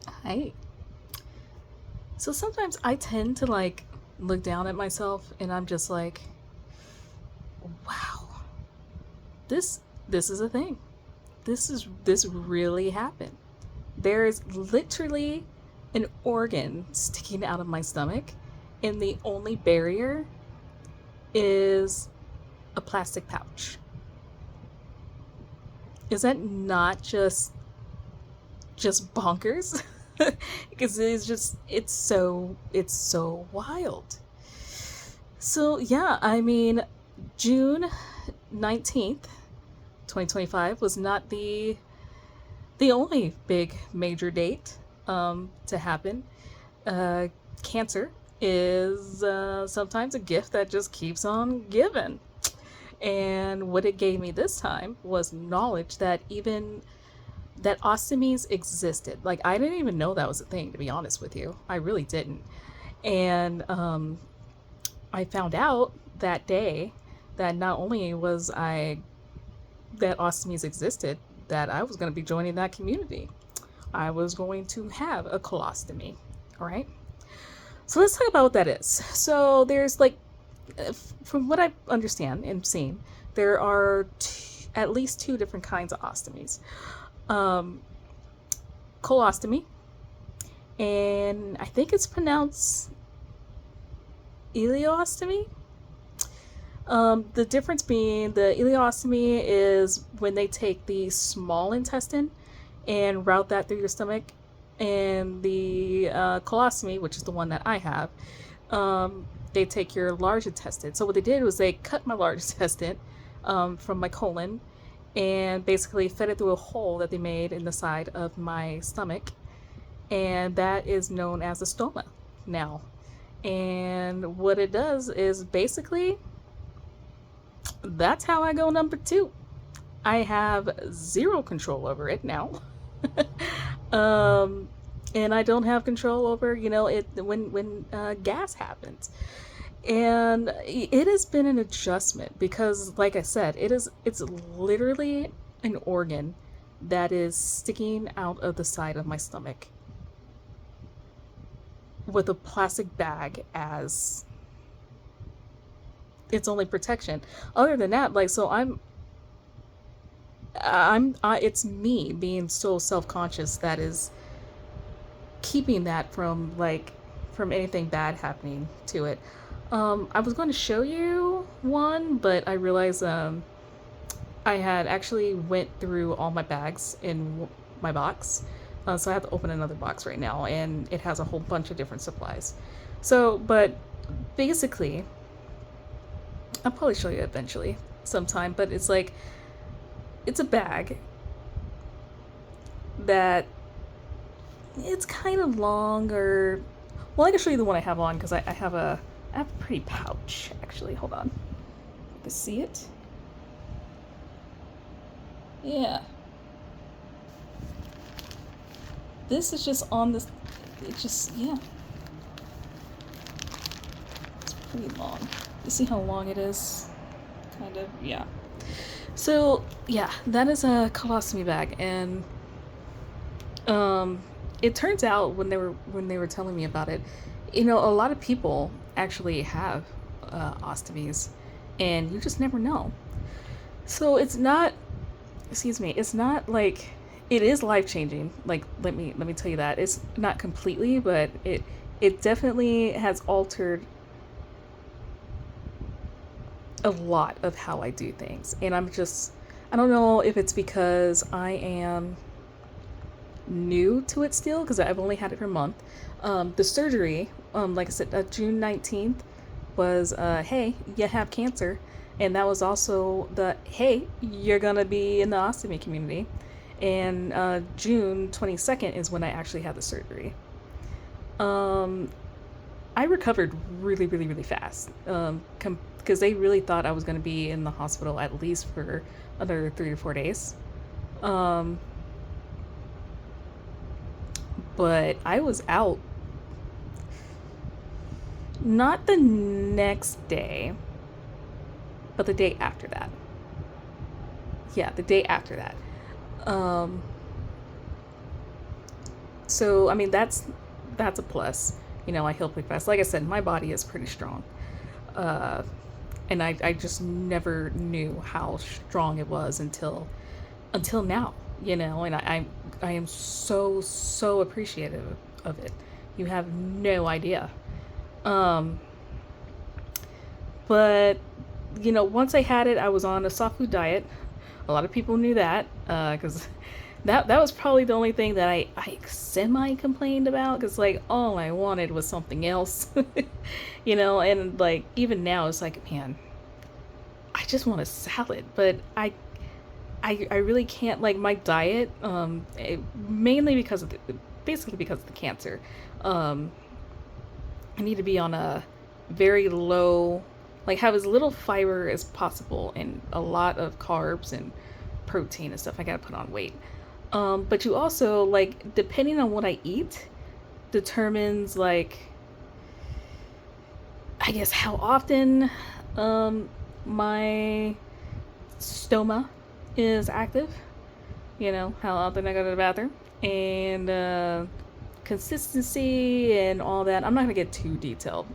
Hi. So sometimes I tend to look down at myself and I'm just like, wow, this is a thing. This really happened. There is literally an organ sticking out of my stomach, and the only barrier is a plastic pouch. Is that not just bonkers? Because it's so wild. So yeah, I mean, June 19th, 2025 was not the only big major date to happen. Uh, Cancer is sometimes a gift that just keeps on giving. And what it gave me this time was knowledge that even that ostomies existed. Like I didn't even know that was a thing, to be honest with you. I really didn't. And I found out that day that not only was I that ostomies existed, that I was going to be joining that community. I was going to have a colostomy. All right. So let's talk about what that is. So there's from what I understand and seen, there are at least two different kinds of ostomies. Um, Colostomy, and I think it's pronounced ileostomy. The difference being the ileostomy is when they take the small intestine and route that through your stomach, and the colostomy, which is the one that I have, they take your large intestine. So what they did was they cut my large intestine from my colon and basically fed it through a hole that they made in the side of my stomach, and that is known as a stoma now. And what it does is basically that's how I go number two. I have zero control over it now. um, and I don't have control over, it when gas happens. And it has been an adjustment because, like I said, it's literally an organ that is sticking out of the side of my stomach with a plastic bag as its only protection. Other than that, it's me being so self-conscious that is keeping that from anything bad happening to it. I was going to show you one, but I realized I had actually went through all my bags in my box. So I have to open another box right now, and it has a whole bunch of different supplies. So, but basically, I'll probably show you eventually sometime, but it's a bag that it's kind of long, or well, I can show you the one I have on because I have a pretty pouch actually. Hold on, you can see it. Yeah, this is just on this. It just yeah, it's pretty long. You see how long it is? Kind of yeah. So yeah, that is a colostomy bag, and um, it turns out when they were telling me about it, a lot of people actually have ostomies, and you just never know. So it's not, excuse me, it's not like it is life changing. Like let me tell you that it's not completely, but it definitely has altered a lot of how I do things, and I don't know if it's because I am new to it still because I've only had it for a month. The surgery, like I said, June 19th was, hey, you have cancer. And that was also the, hey, you're going to be in the ostomy community. And June 22nd is when I actually had the surgery. Um, I recovered really, really, really fast because they really thought I was going to be in the hospital at least for another 3 or 4 days. Um, but I was out not the next day, but the day after that. Yeah, the day after that. Um, So I mean that's a plus. You know, I heal pretty fast. Like I said, my body is pretty strong. Uh, and I just never knew how strong it was until now, you know, and I am so appreciative of it. You have no idea. Um, but you know, once I had it, I was on a soft food diet. A lot of people knew that because that was probably the only thing that I semi complained about because like all I wanted was something else, you know, and like even now it's like man, I just want a salad, but I really can't like my diet mainly because of basically because of the cancer. Um, I need to be on a very low, like have as little fiber as possible and a lot of carbs and protein and stuff. I gotta put on weight. But you also like depending on what I eat determines like I guess how often um my stoma is active, you know, how often I go to the bathroom, and consistency and all that. I'm not going to get too detailed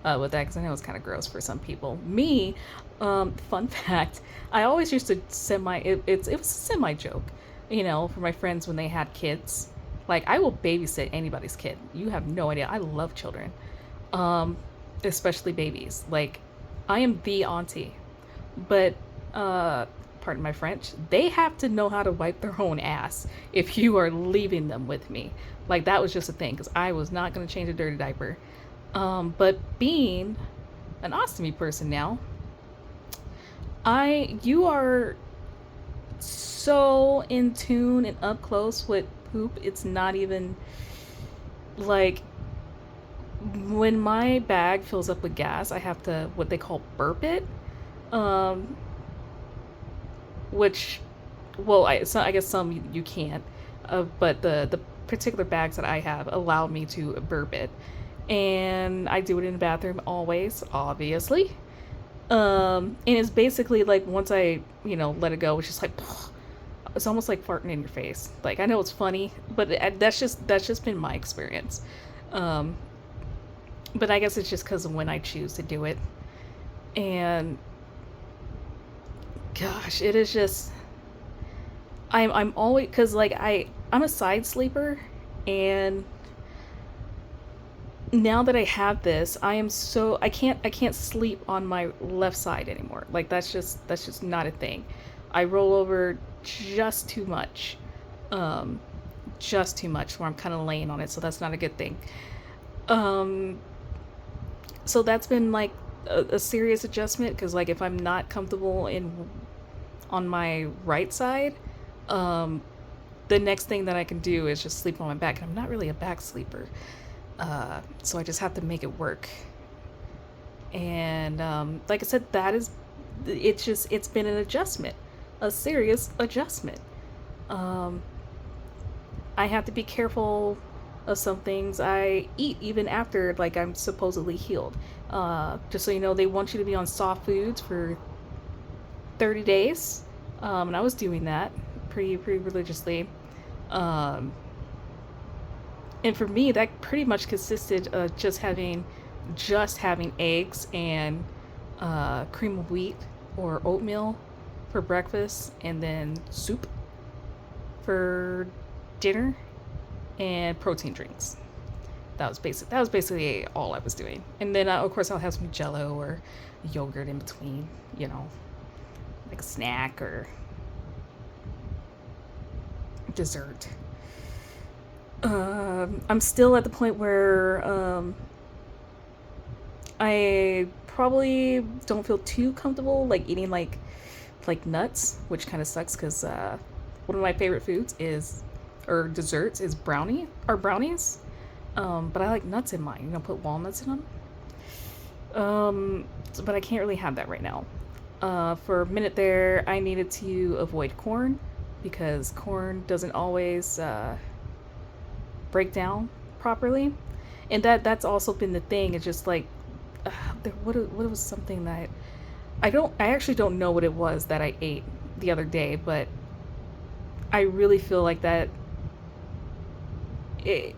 with that because I know it's kind of gross for some people. Me, fun fact, I always used to it was a semi joke, you know, for my friends when they had kids. Like, I will babysit anybody's kid. You have no idea. I love children, um, especially babies. Like, I am the auntie. But pardon my French, they have to know how to wipe their own ass if you are leaving them with me. Like that was just a thing because I was not going to change a dirty diaper. But being an ostomy person now, you are so in tune and up close with poop. It's not even like when my bag fills up with gas, I have to what they call burp it. Um, which well I guess some you can't but the particular bags that I have allow me to burp it, and I do it in the bathroom always, obviously. And it's basically like once I let it go, it's just like it's almost like farting in your face. Like I know it's funny, but that's just been my experience. um but I guess it's just because of when I choose to do it. And gosh, it is just I'm always because like I'm a side sleeper, and now that I have this, I can't sleep on my left side anymore. Like that's just not a thing. I roll over just too much, um, just too much where I'm kind of laying on it, so that's not a good thing. Um, so that's been like a serious adjustment because like if I'm not comfortable in on my right side, um, the next thing that I can do is just sleep on my back. And I'm not really a back sleeper, so I just have to make it work. And like I said, it's been an adjustment, a serious adjustment. Um, I have to be careful of some things I eat even after like I'm supposedly healed. Just so you know, they want you to be on soft foods for 30 days. And I was doing that pretty religiously. Um, and for me, that pretty much consisted of just having eggs and cream of wheat or oatmeal for breakfast, and then soup for dinner, and protein drinks. That was basically all I was doing. And then of course I'll have some Jello or yogurt in between, like a snack or dessert. I'm still at the point where I probably don't feel too comfortable like eating like nuts, which kind of sucks because one of my favorite foods is or desserts is brownies. But I like nuts in mine. Put walnuts in them. But I can't really have that right now. For a minute there, I needed to avoid corn because corn doesn't always break down properly, and that's also been the thing. It's just like what was something that I actually don't know what it was that I ate the other day, but I really feel like that it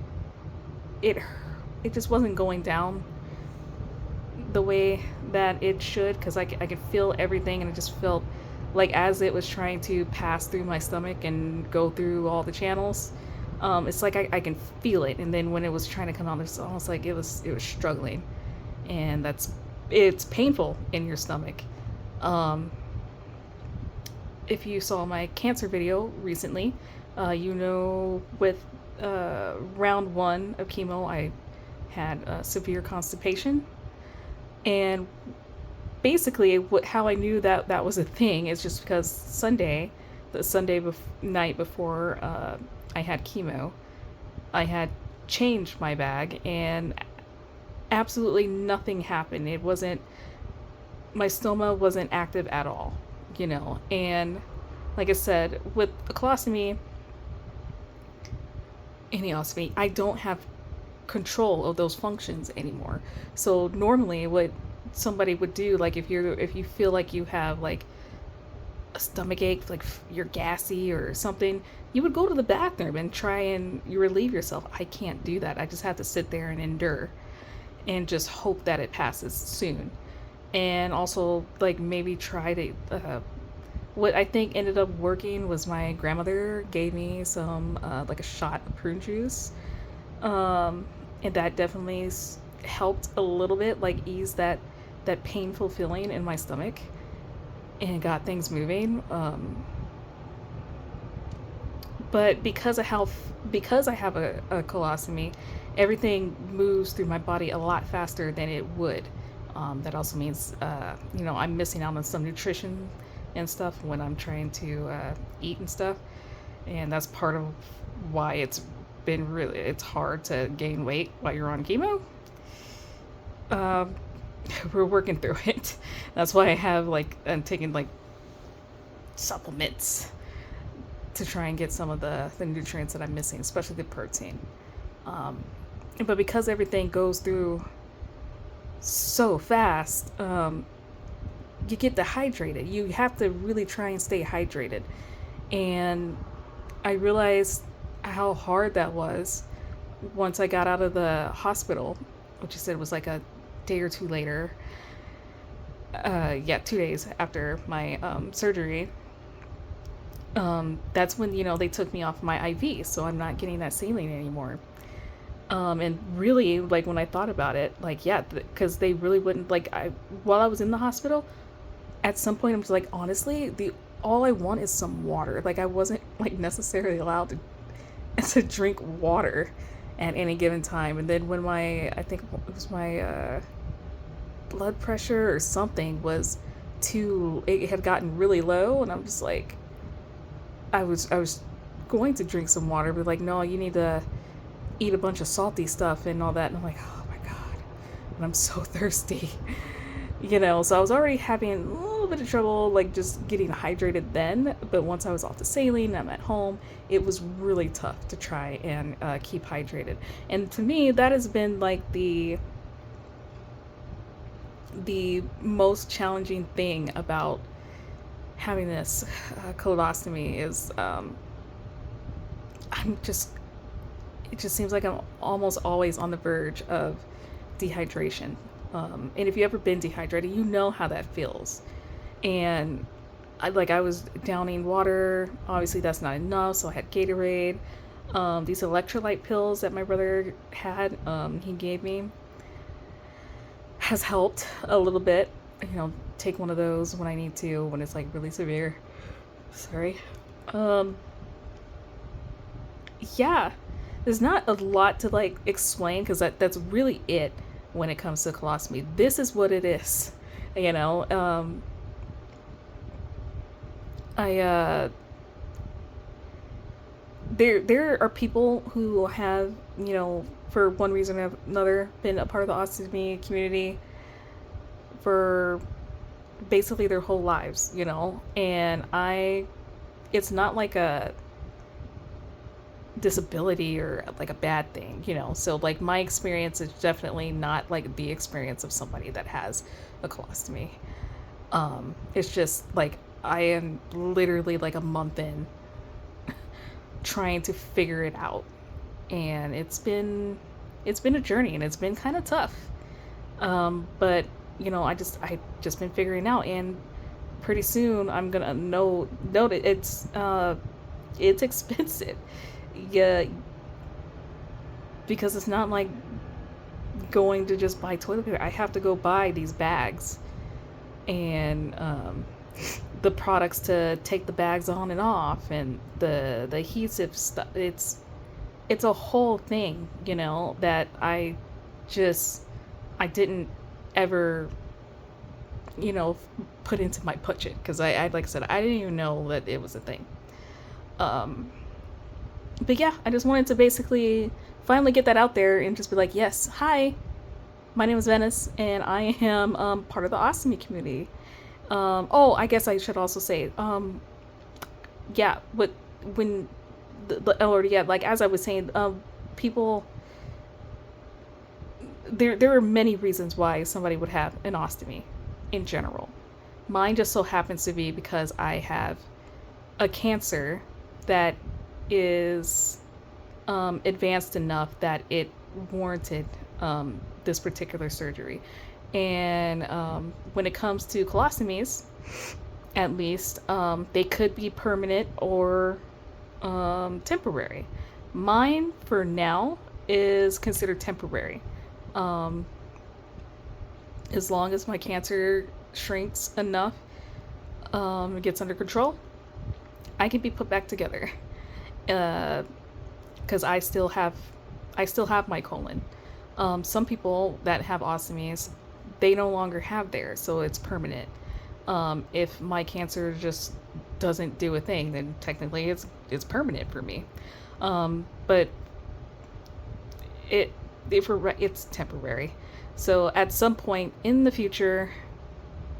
it it just wasn't going down the way that it should, because I could feel everything, and it just felt like as it was trying to pass through my stomach and go through all the channels, it's like I can feel it, and then when it was trying to come out, it's almost like it was struggling, and it's painful in your stomach. Um, if you saw my cancer video recently, with round one of chemo, I had severe constipation, and basically how I knew that that was a thing is just because the night before I had chemo, I had changed my bag, and absolutely nothing happened. It wasn't My stoma wasn't active at all, and like I said, with a colostomy any ostomy, I don't have control of those functions anymore. So normally what somebody would do, like if you feel like you have like a stomach ache, like you're gassy or something, you would go to the bathroom and try and you relieve yourself. I can't do that. I just have to sit there and endure and just hope that it passes soon. And also like maybe try to what I think ended up working was my grandmother gave me some like a shot of prune juice, and that definitely helped a little bit, like ease that painful feeling in my stomach and got things moving. But because I have a colostomy, everything moves through my body a lot faster than it would. That also means, I'm missing out on some nutrition and stuff when I'm trying to eat and stuff, and that's part of why it's hard to gain weight while you're on chemo. Um, we're working through it. That's why I'm taking like supplements to try and get some of the nutrients that I'm missing, especially the protein. Um, but because everything goes through so fast, you get dehydrated. You have to really try and stay hydrated. And I realized how hard that was once I got out of the hospital, which you said was like a day or two later. Yeah, 2 days after my surgery. That's when, they took me off my IV, so I'm not getting that saline anymore. And really, like, when I thought about it, like, yeah, because they really wouldn't, like, while I was in the hospital, at some point, I'm just like, honestly, all I want is some water. Like, I wasn't, like, necessarily allowed to drink water at any given time. And then when I think it was my, blood pressure or something it had gotten really low, and I'm just like, I was going to drink some water, but like, no, you need to eat a bunch of salty stuff and all that. And I'm like, oh my God, and I'm so thirsty, so I was already having a little bit of trouble, like just getting hydrated then. But once I was off the saline, I'm at home, it was really tough to try and keep hydrated. And to me, that has been like the most challenging thing about having this colostomy is it just seems like I'm almost always on the verge of dehydration. And if you've ever been dehydrated, you know how that feels. And I was downing water. Obviously, that's not enough, so I had Gatorade. These electrolyte pills that my brother had, he gave me, has helped a little bit. Take one of those when I need to, when it's like really severe. Sorry. Yeah, there's not a lot to like explain, because that's really it when it comes to colostomy. This is what it is. I there are people who have, for one reason or another, been a part of the ostomy community for basically their whole lives, and it's not like a disability or like a bad thing, so like my experience is definitely not like the experience of somebody that has a colostomy. It's just like I am literally like a month in trying to figure it out, and it's been a journey, and it's been kind of tough. But I just been figuring out, and pretty soon I'm gonna know that it's expensive. Yeah, because it's not like going to just buy toilet paper. I have to go buy these bags and the products to take the bags on and off, and the adhesive stuff. It's a whole thing, that just I didn't ever, you know, put into my budget, because I like I said, I didn't even know that it was a thing. Um, but yeah, I just wanted to basically finally get that out there and just be like, yes, hi, my name is Venice, and I am part of the Ostomy community. Oh, I guess I should also say, yeah, but when or yeah, like as I was saying, people, there are many reasons why somebody would have an ostomy in general. Mine just so happens to be because I have a cancer that is advanced enough that it warranted this particular surgery. And when it comes to colostomies, at least, they could be permanent or temporary. Mine, for now, is considered temporary. Um, as long as my cancer shrinks enough, gets under control, I can be put back together. Because I still have my colon. Some people that have ostomies, they no longer have theirs, so it's permanent. If my cancer just doesn't do a thing, then technically it's permanent for me. But it it's temporary. So at some point in the future,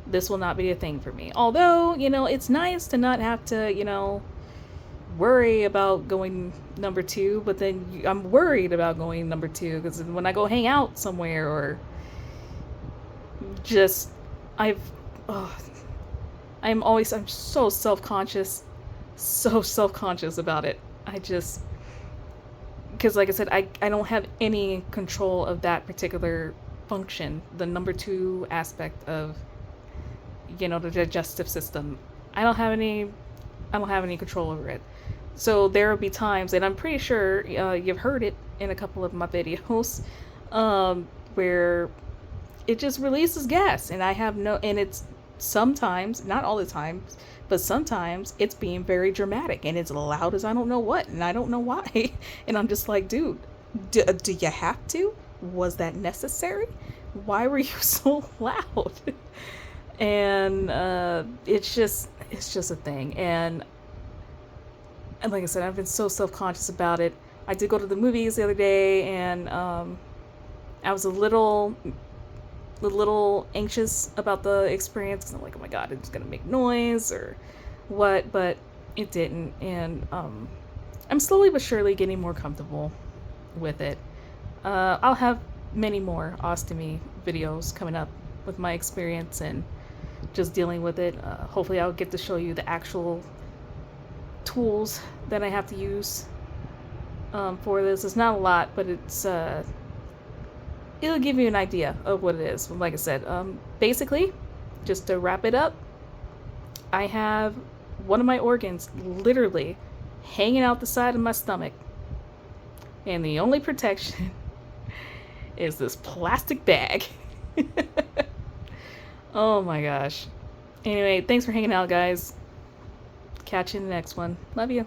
this will not be a thing for me. Although, it's nice to not have to, worry about going number two, but then I'm worried about going number two because when I go hang out somewhere, or just, I've, oh, I'm so self-conscious about it. Because like I said, I don't have any control of that particular function, the number two aspect of, the digestive system. I don't have any, I don't have any control over it. So there will be times, and I'm pretty sure you've heard it in a couple of my videos, where it just releases gas, and and it's sometimes, not all the time, but sometimes it's being very dramatic, and it's loud as I don't know what, and I don't know why. And I'm just like, dude, do you have to? Was that necessary? Why were you so loud? And it's just a thing. And like I said, I've been so self-conscious about it. I did go to the movies the other day, and I was a little anxious about the experience, because I'm like, oh my god, it's gonna make noise or what, but it didn't. And I'm slowly but surely getting more comfortable with it. I'll have many more ostomy videos coming up with my experience and just dealing with it. Hopefully I'll get to show you the actual tools that I have to use for this. It's not a lot, but it'll give you an idea of what it is. Like I said, basically, just to wrap it up, I have one of my organs literally hanging out the side of my stomach, and the only protection is this plastic bag. Oh my gosh. Anyway, thanks for hanging out, guys. Catch you in the next one. Love you.